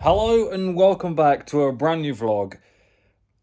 Hello and welcome back to a brand new vlog.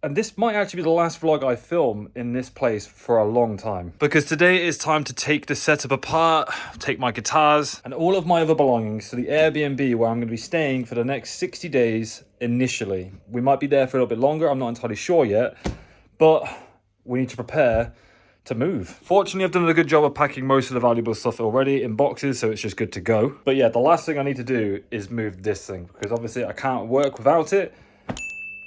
And this might actually be the last vlog I film in this place for a long time. Because today is time to take the setup apart, take my guitars and all of my other belongings to the Airbnb where I'm going to be staying for the next 60 days initially. We might be there for a little bit longer, I'm not entirely sure yet, but we need to prepare to move. Fortunately, I've done a good job of packing most of the valuable stuff already in boxes, so it's just good to go. But yeah, the last thing I need to do is move this thing, because obviously I can't work without it.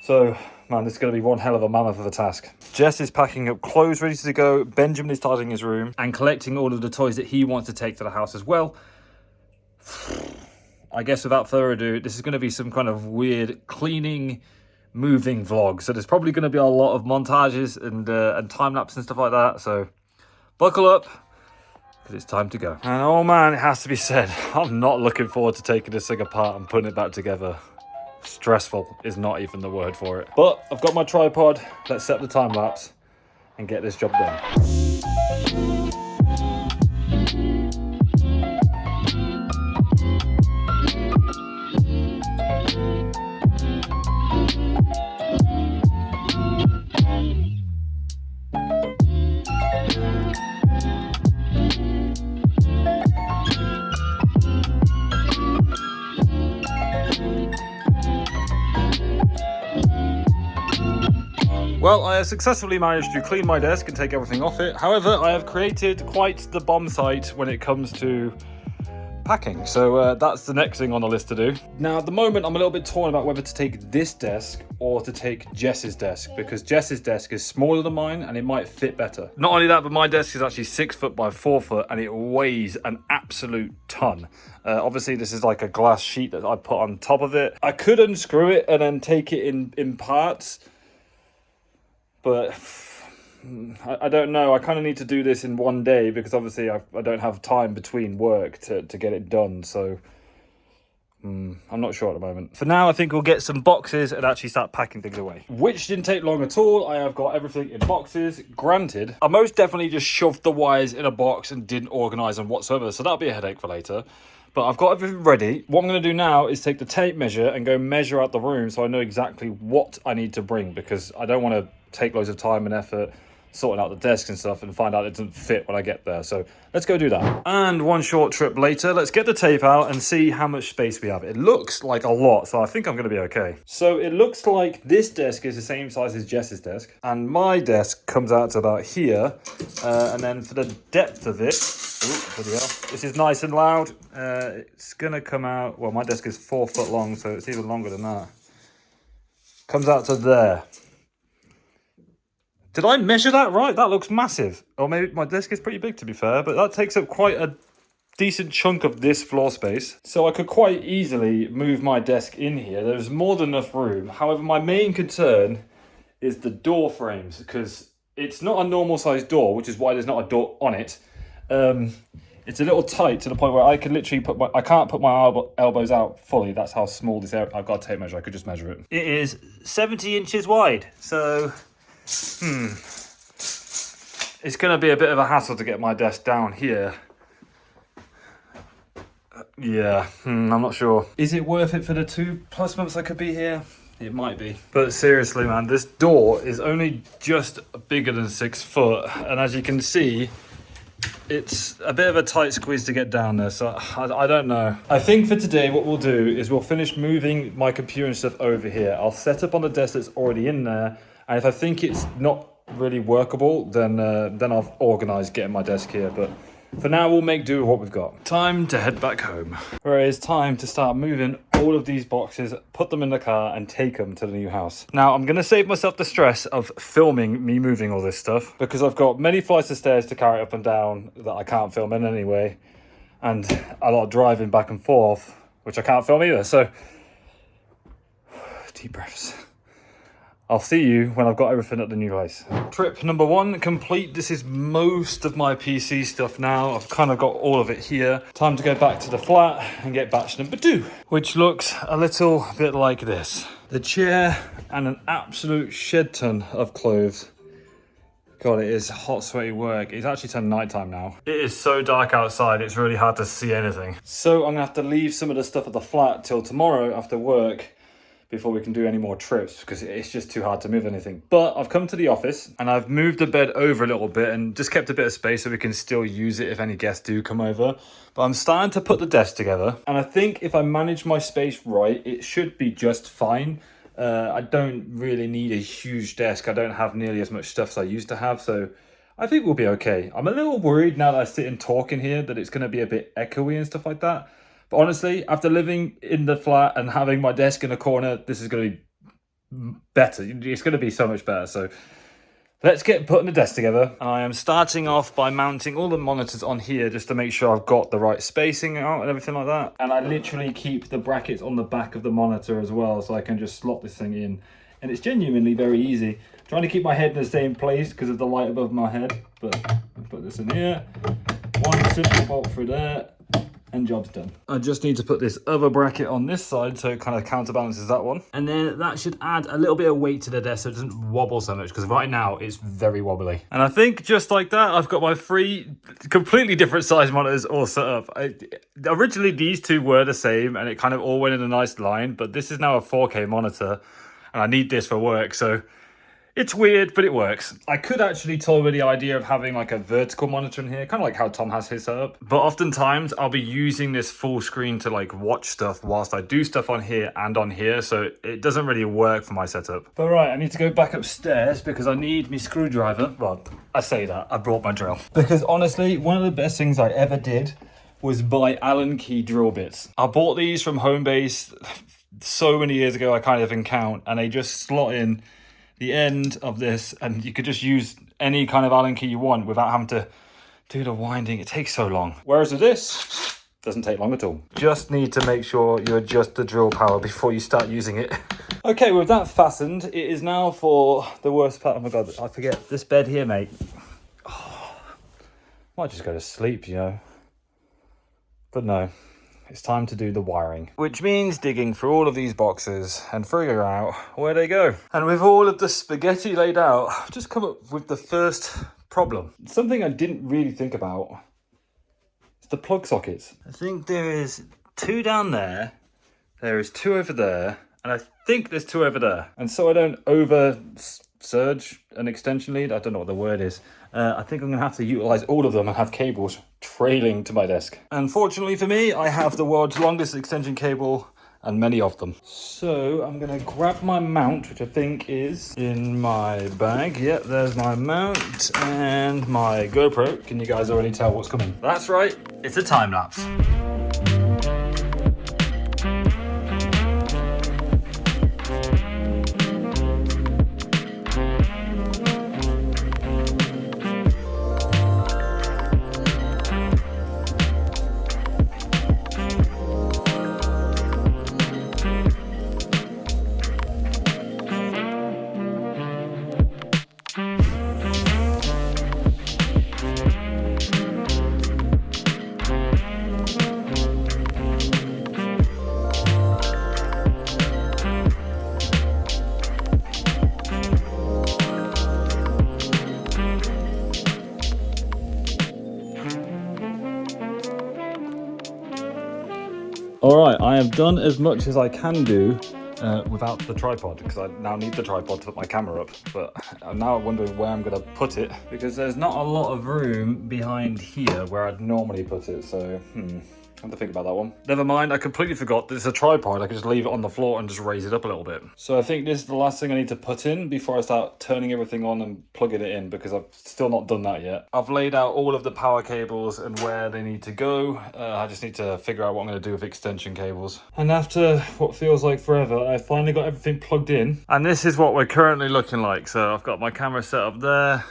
So, man, this is going to be one hell of a mammoth of a task. Jess is packing up clothes ready to go. Benjamin is tidying his room and collecting all of the toys that he wants to take to the house as well. I guess without further ado, this is going to be some kind of weird cleaning, moving vlog. So there's probably going to be a lot of montages and time lapse and stuff like that. So buckle up, because it's time to go. And oh man, it has to be said, I'm not looking forward to taking this thing apart and putting it back together. Stressful is not even the word for it. But I've got my tripod. Let's set the time lapse and get this job done. Well, I have successfully managed to clean my desk and take everything off it. However, I have created quite the bomb site when it comes to packing. So that's the next thing on the list to do. Now, at the moment, I'm a little bit torn about whether to take this desk or to take Jess's desk, because Jess's desk is smaller than mine and it might fit better. Not only that, but my desk is actually 6 foot by 4 foot and it weighs an absolute ton. Obviously, this is like a glass sheet that I put on top of it. I could unscrew it and then take it in parts, but I don't know. I kind of need to do this in one day because obviously I don't have time between work to get it done. So I'm not sure at the moment. For now, I think we'll get some boxes and actually start packing things away. Which didn't take long at all. I have got everything in boxes. Granted, I most definitely just shoved the wires in a box and didn't organise them whatsoever. So that'll be a headache for later. But I've got everything ready. What I'm going to do now is take the tape measure and go measure out the room so I know exactly what I need to bring, because I don't want to take loads of time and effort sorting out the desks and stuff and find out it doesn't fit when I get there. So let's go do that. And one short trip later, let's get the tape out and see how much space we have. It looks like a lot, so I think I'm going to be okay. So it looks like this desk is the same size as Jess's desk, and my desk comes out to about here. And then for the depth of it, this is nice and loud. It's going to come out, well, my desk is 4 foot long, so it's even longer than that. Comes out to there. Did I measure that right? That looks massive. Or maybe my desk is pretty big, to be fair, but that takes up quite a decent chunk of this floor space. So I could quite easily move my desk in here. There's more than enough room. However, my main concern is the door frames, because it's not a normal size door, which is why there's not a door on it. It's a little tight to the point where I can literally I can't put my elbows out fully. That's how small this area. I've got a tape measure. I could just measure it. It is 70 inches wide. So it's going to be a bit of a hassle to get my desk down here. Yeah, I'm not sure. Is it worth it for the 2+ months I could be here? It might be. But seriously, man, this door is only just bigger than 6 foot. And as you can see, it's a bit of a tight squeeze to get down there. So I don't know. I think for today, what we'll do is we'll finish moving my computer and stuff over here. I'll set up on the desk that's already in there. And if I think it's not really workable, then I'll organise getting my desk here. But for now, we'll make do with what we've got. Time to head back home. Where it is time to start moving all of these boxes, put them in the car and take them to the new house. Now, I'm going to save myself the stress of filming me moving all this stuff, because I've got many flights of stairs to carry up and down that I can't film in anyway. And a lot of driving back and forth, which I can't film either. So, deep breaths. I'll see you when I've got everything at the new place. Trip number 1 complete. This is most of my PC stuff now. I've kind of got all of it here. Time to go back to the flat and get batch number 2, which looks a little bit like this. The chair and an absolute shed ton of clothes. God, it is hot, sweaty work. It's actually turned nighttime now. It is so dark outside, it's really hard to see anything. So I'm gonna have to leave some of the stuff at the flat till tomorrow after work before we can do any more trips, because it's just too hard to move anything. But I've come to the office and I've moved the bed over a little bit and just kept a bit of space so we can still use it if any guests do come over. But I'm starting to put the desk together, and I think if I manage my space right, it should be just fine. I don't really need a huge desk. I don't have nearly as much stuff as I used to have, so I think we'll be okay. I'm a little worried now that I sit and talk in here that it's going to be a bit echoey and stuff like that. But honestly, after living in the flat and having my desk in a corner, this is going to be better. It's going to be so much better. So let's get putting the desk together. And I am starting off by mounting all the monitors on here just to make sure I've got the right spacing out and everything like that. And I literally keep the brackets on the back of the monitor as well, so I can just slot this thing in. And it's genuinely very easy. Trying to keep my head in the same place because of the light above my head. But I'll put this in here. One simple bolt through there. And job's done. I just need to put this other bracket on this side so it kind of counterbalances that one. And then that should add a little bit of weight to the desk so it doesn't wobble so much, because right now it's very wobbly. And I think just like that, I've got my 3 completely different size monitors all set up. Originally these 2 were the same and it kind of all went in a nice line, but this is now a 4K monitor and I need this for work, so it's weird, but it works. I could actually toy with the idea of having like a vertical monitor in here, kind of like how Tom has his set up. But oftentimes I'll be using this full screen to like watch stuff whilst I do stuff on here and on here. So it doesn't really work for my setup. But right, I need to go back upstairs because I need my screwdriver. Well, I say that, I brought my drill. Because honestly, one of the best things I ever did was buy Allen key drill bits. I bought these from Homebase so many years ago, I can't even count, and they just slot in the end of this, and you could just use any kind of Allen key you want without having to do the winding. It takes so long. Whereas with this, doesn't take long at all. Just need to make sure you adjust the drill power before you start using it. Okay, with that fastened, it is now for the worst part. Oh my God, I forget this bed here, mate. Oh, might just go to sleep, you know. But no. It's time to do the wiring, which means digging through all of these boxes and figuring out where they go. And with all of the spaghetti laid out, I've just come up with the first problem. Something I didn't really think about. It's the plug sockets. I think there is 2 down there. There is 2 over there. And I think there's 2 over there. And so I don't over surge an extension lead. I don't know what the word is. I think I'm gonna have to utilize all of them and have cables trailing to my desk. Unfortunately for me, I have the world's longest extension cable and many of them. So I'm gonna grab my mount, which I think is in my bag. Yep, there's my mount and my GoPro. Can you guys already tell what's coming? That's right, it's a time lapse. All right, I have done as much as I can do without the tripod, because I now need the tripod to put my camera up, but I'm now wondering where I'm going to put it, because there's not a lot of room behind here where I'd normally put it, so I have to think about that one. Never mind, I completely forgot that it's a tripod. I can just leave it on the floor and just raise it up a little bit. So I think this is the last thing I need to put in before I start turning everything on and plugging it in, because I've still not done that yet. I've laid out all of the power cables and where they need to go. I just need to figure out what I'm going to do with extension cables. And after what feels like forever, I finally got everything plugged in. And this is what we're currently looking like. So I've got my camera set up there.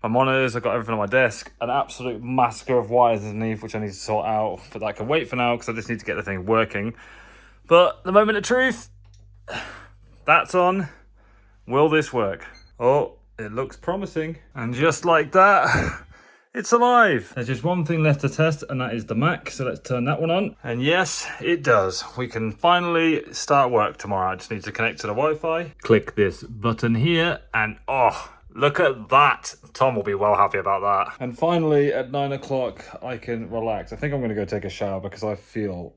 My monitors, I've got everything on my desk, an absolute massacre of wires underneath, which I need to sort out, but that can wait for now because I just need to get the thing working. But the moment of truth, that's on. Will this work? Oh, it looks promising. And just like that, it's alive. There's just one thing left to test, and that is the Mac, so let's turn that one on. And yes, it does. We can finally start work tomorrow. I just need to connect to the Wi-Fi. Click this button here, and oh, look at that. Tom will be well happy about that. And finally, at 9 o'clock, I can relax. I think I'm going to go take a shower because I feel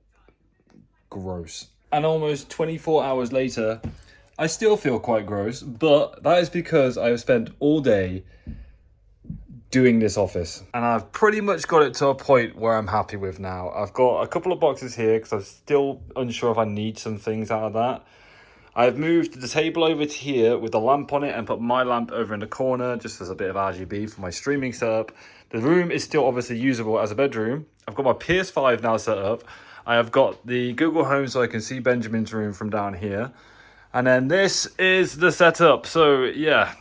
gross. and almost 24 hours later, I still feel quite gross, but that is because I have spent all day doing this office. And I've pretty much got it to a point where I'm happy with now. I've got a couple of boxes here because I'm still unsure if I need some things out of that. I've moved the table over to here with the lamp on it and put my lamp over in the corner just as a bit of RGB for my streaming setup. The room is still obviously usable as a bedroom. I've got my PS5 now set up. I have got the Google Home so I can see Benjamin's room from down here. And then this is the setup. So yeah,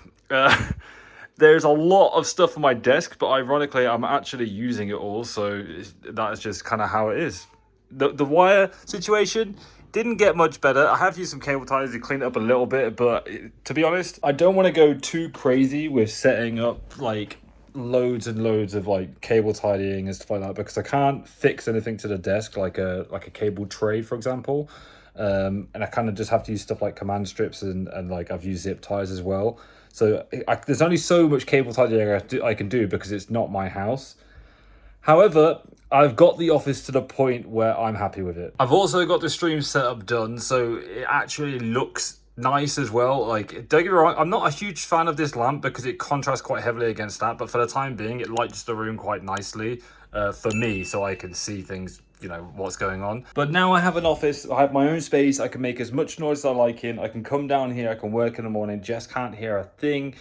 there's a lot of stuff on my desk, but ironically, I'm actually using it all. So that's just kind of how it is. The wire situation didn't get much better. I have used some cable ties to clean it up a little bit, but to be honest, I don't want to go too crazy with setting up like loads and loads of like cable tidying and stuff like that, because I can't fix anything to the desk like a cable tray, for example. And I kind of just have to use stuff like command strips and like I've used zip ties as well. So there's only so much cable tidying I can do because it's not my house. However, I've got the office to the point where I'm happy with it. I've also got the stream setup done, so it actually looks nice as well. Like, don't get me wrong, I'm not a huge fan of this lamp because it contrasts quite heavily against that, but for the time being, it lights the room quite nicely for me, so I can see things, you know, what's going on. But now I have an office, I have my own space, I can make as much noise as I like in, I can come down here, I can work in the morning, Jess can't hear a thing,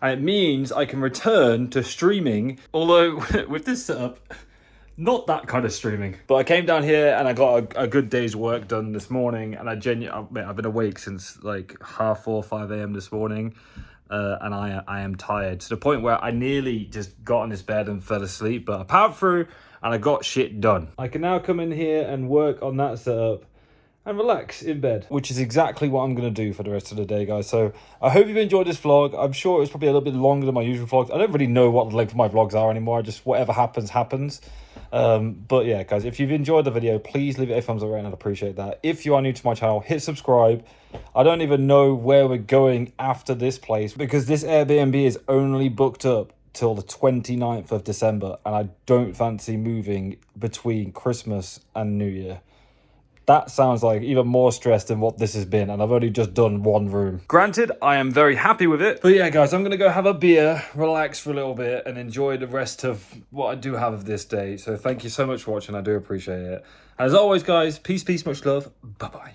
and it means I can return to streaming, although with this setup, not that kind of streaming. But I came down here and I got a good day's work done this morning, and I've been awake since like 4:30, 5 a.m. this morning, and I am tired to the point where I nearly just got on this bed and fell asleep, but I powered through and I got shit done. I can now come in here and work on that setup and relax in bed, which is exactly what I'm going to do for the rest of the day, guys. So I hope you've enjoyed this vlog. I'm sure it was probably a little bit longer than my usual vlogs. I don't really know what the length of my vlogs are anymore. Just whatever happens, happens. But yeah, guys, if you've enjoyed the video, please leave it a thumbs up right now. I'd appreciate that. If you are new to my channel, hit subscribe. I don't even know where we're going after this place because this Airbnb is only booked up till the 29th of December, and I don't fancy moving between Christmas and New Year. That sounds like even more stress than what this has been, and I've only just done one room. Granted, I am very happy with it. But yeah, guys, I'm going to go have a beer, relax for a little bit, and enjoy the rest of what I do have of this day. So thank you so much for watching. I do appreciate it. And as always, guys, peace, much love. Bye-bye.